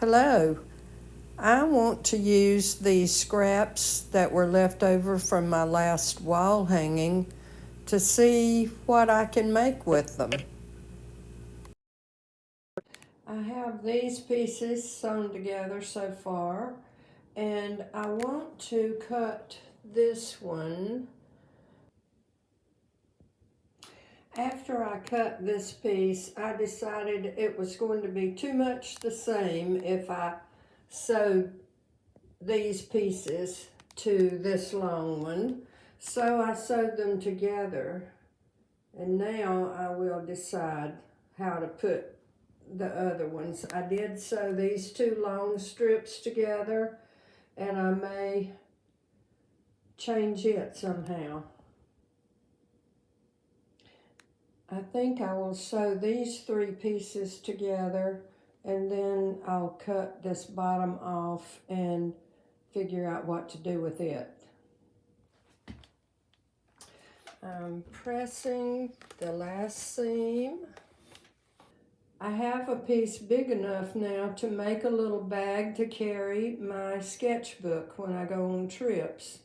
Hello. I want to use these scraps that were left over from my last wall hanging to see what I can make with them. I have these pieces sewn together so far, and I want to cut this one. After I cut this piece, I decided it was going to be too much the same if I sewed these pieces to this long one. So I sewed them together, and now I will decide how to put the other ones. I did sew these two long strips together, and I may change it somehow. I think I will sew these three pieces together, and then I'll cut this bottom off and figure out what to do with it. I'm pressing the last seam. I have a piece big enough now to make a little bag to carry my sketchbook when I go on trips.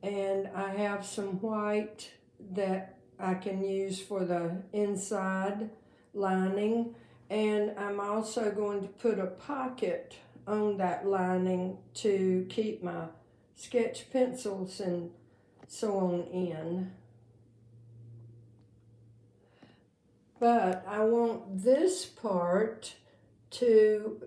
And I have some white that I can use for the inside lining. And I'm also going to put a pocket on that lining to keep my sketch pencils and so on in. But I want this part to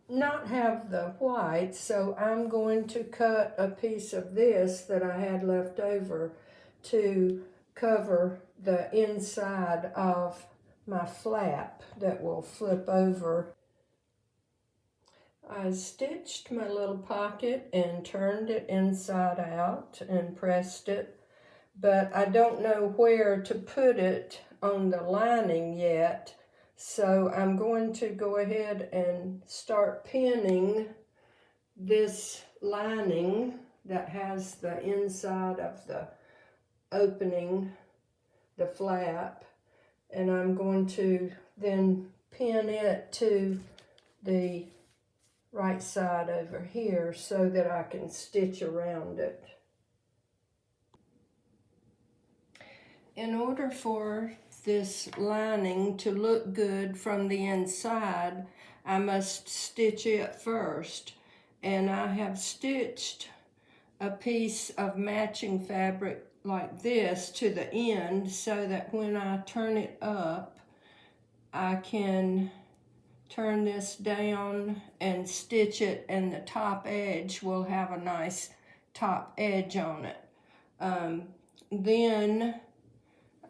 not have the white, so I'm going to cut a piece of this that I had left over to cover the inside of my flap that will flip over. I stitched my little pocket and turned it inside out and pressed it, but I don't know where to put it on the lining yet, so I'm going to go ahead and start pinning this lining that has the inside of the opening, the flap, and I'm going to then pin it to the right side over here so that I can stitch around it. In order for this lining to look good from the inside, I must stitch it first. And I have stitched a piece of matching fabric like this to the end so that when I turn it up, I can turn this down and stitch it, and the top edge will have a nice top edge on it. Then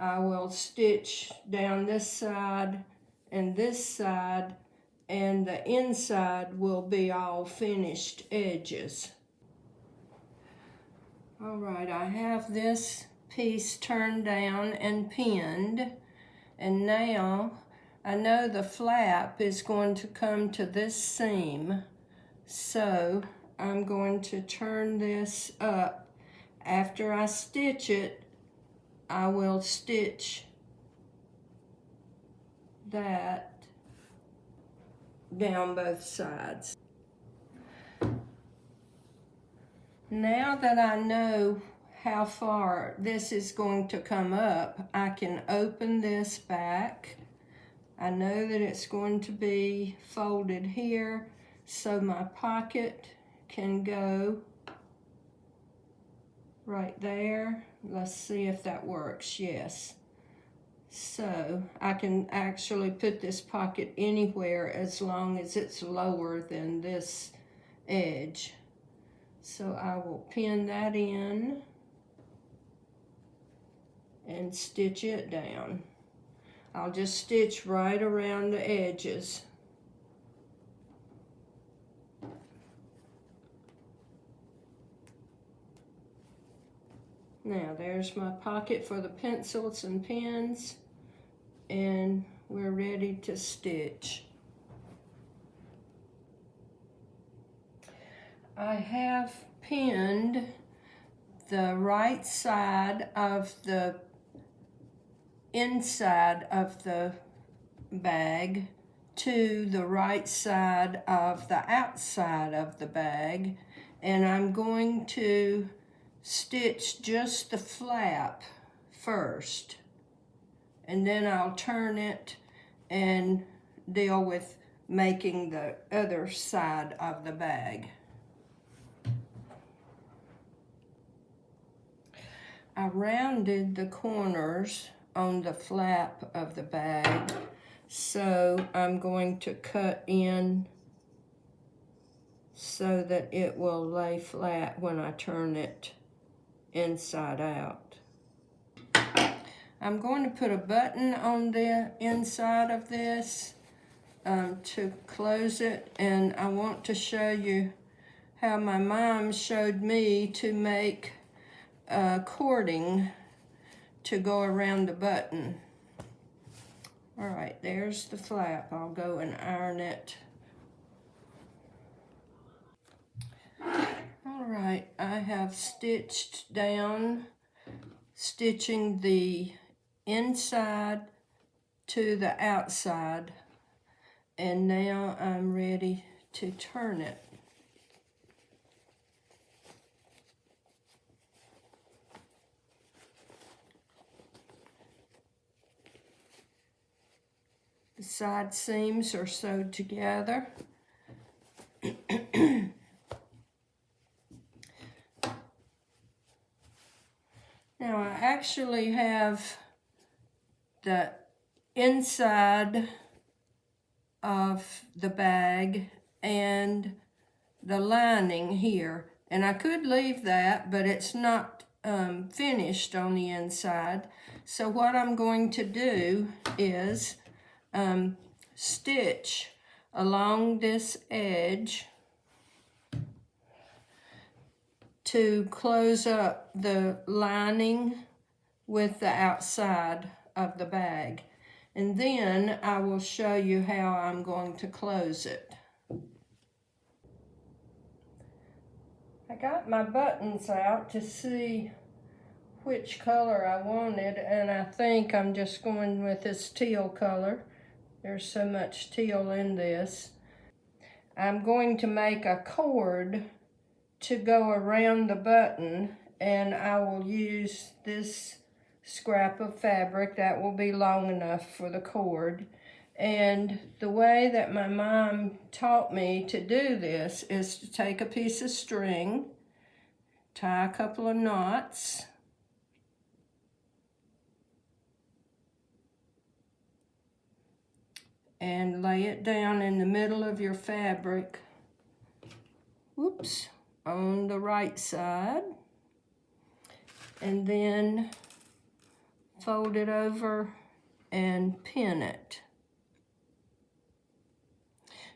I will stitch down this side, and the inside will be all finished edges. All right, I have this piece turned down and pinned, and now I know the flap is going to come to this seam, so I'm going to turn this up. After I stitch it, I will stitch that down both sides. Now that I know how far this is going to come up, I can open this back. I know that it's going to be folded here, so my pocket can go right there. Let's see if that works. Yes. So I can actually put this pocket anywhere as long as it's lower than this edge. So I will pin that in and stitch it down. I'll just stitch right around the edges. Now there's my pocket for the pencils and pens, and we're ready to stitch. I have pinned the right side of the inside of the bag to the right side of the outside of the bag, and I'm going to stitch just the flap first, and then I'll turn it and deal with making the other side of the bag. I rounded the corners on the flap of the bag, so I'm going to cut in so that it will lay flat when I turn it inside out. I'm going to put a button on the inside of this to close it, and I want to show you how my mom showed me to make cording to go around the button. All right, there's the flap. I'll go and iron it. All right, I have stitched down, stitching the inside to the outside, and now I'm ready to turn it. The side seams are sewed together. Now I actually have the inside of the bag and the lining here, and I could leave that, but it's not finished on the inside. So what I'm going to do is stitch along this edge to close up the lining with the outside of the bag. And then I will show you how I'm going to close it. I got my buttons out to see which color I wanted, and I think I'm just going with this teal color. There's so much teal in this. I'm going to make a cord to go around the button, and I will use this scrap of fabric that will be long enough for the cord. And the way that my mom taught me to do this is to take a piece of string, tie a couple of knots, and lay it down in the middle of your fabric, whoops, on the right side, and then fold it over and pin it.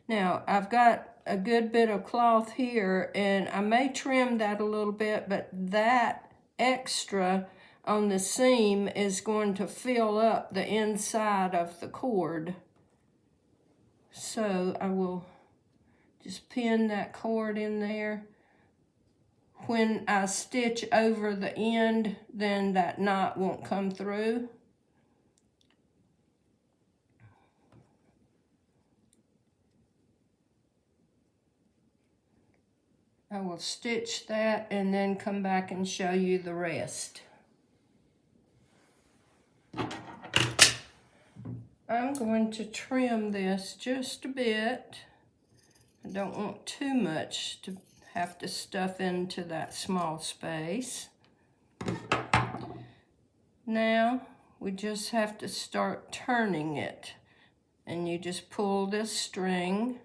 Now, I've got a good bit of cloth here, and I may trim that a little bit, but that extra on the seam is going to fill up the inside of the cord. So I will just pin that cord in there. When I stitch over the end, then that knot won't come through. I will stitch that and then come back and show you the rest. I'm going to trim this just a bit. I don't want too much to have to stuff into that small space. Now we just have to start turning it, and you just pull this string,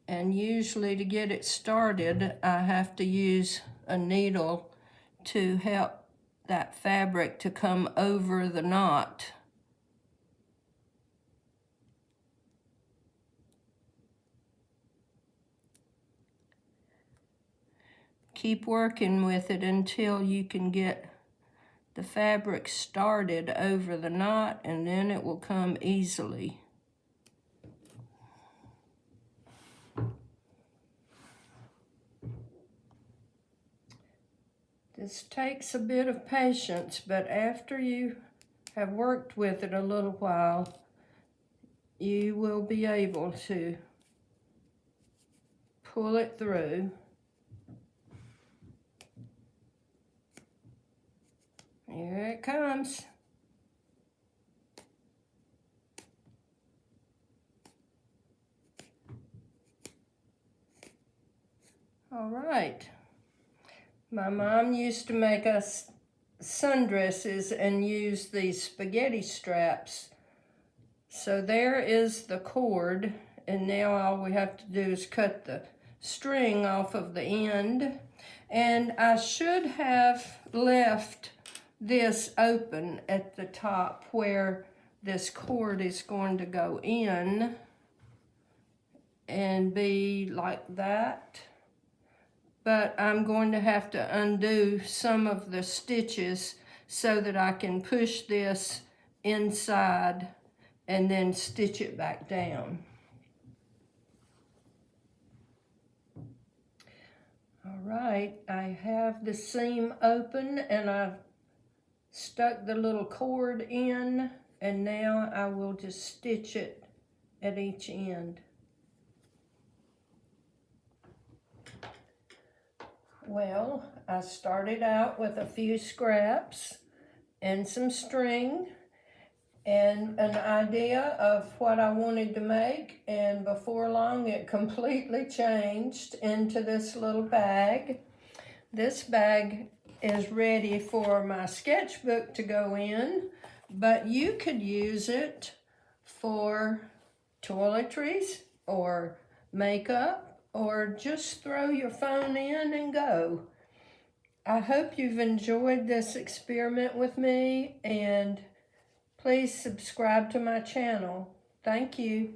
and usually to get it started I have to use a needle to help that fabric to come over the knot. Keep working with it until you can get the fabric started over the knot, and then it will come easily. This takes a bit of patience, but after you have worked with it a little while, you will be able to pull it through. Here it comes. All right. My mom used to make us sundresses and use these spaghetti straps. So there is the cord, and now all we have to do is cut the string off of the end. And I should have left this open at the top where this cord is going to go in and be like that. But I'm going to have to undo some of the stitches so that I can push this inside and then stitch it back down. All right, I have the seam open and I've stuck the little cord in, and now I will just stitch it at each end. Well, I started out with a few scraps and some string and an idea of what I wanted to make, and before long it completely changed into this little bag. This bag is ready for my sketchbook to go in, but you could use it for toiletries or makeup, or just throw your phone in and go. I hope you've enjoyed this experiment with me, and please subscribe to my channel. Thank you.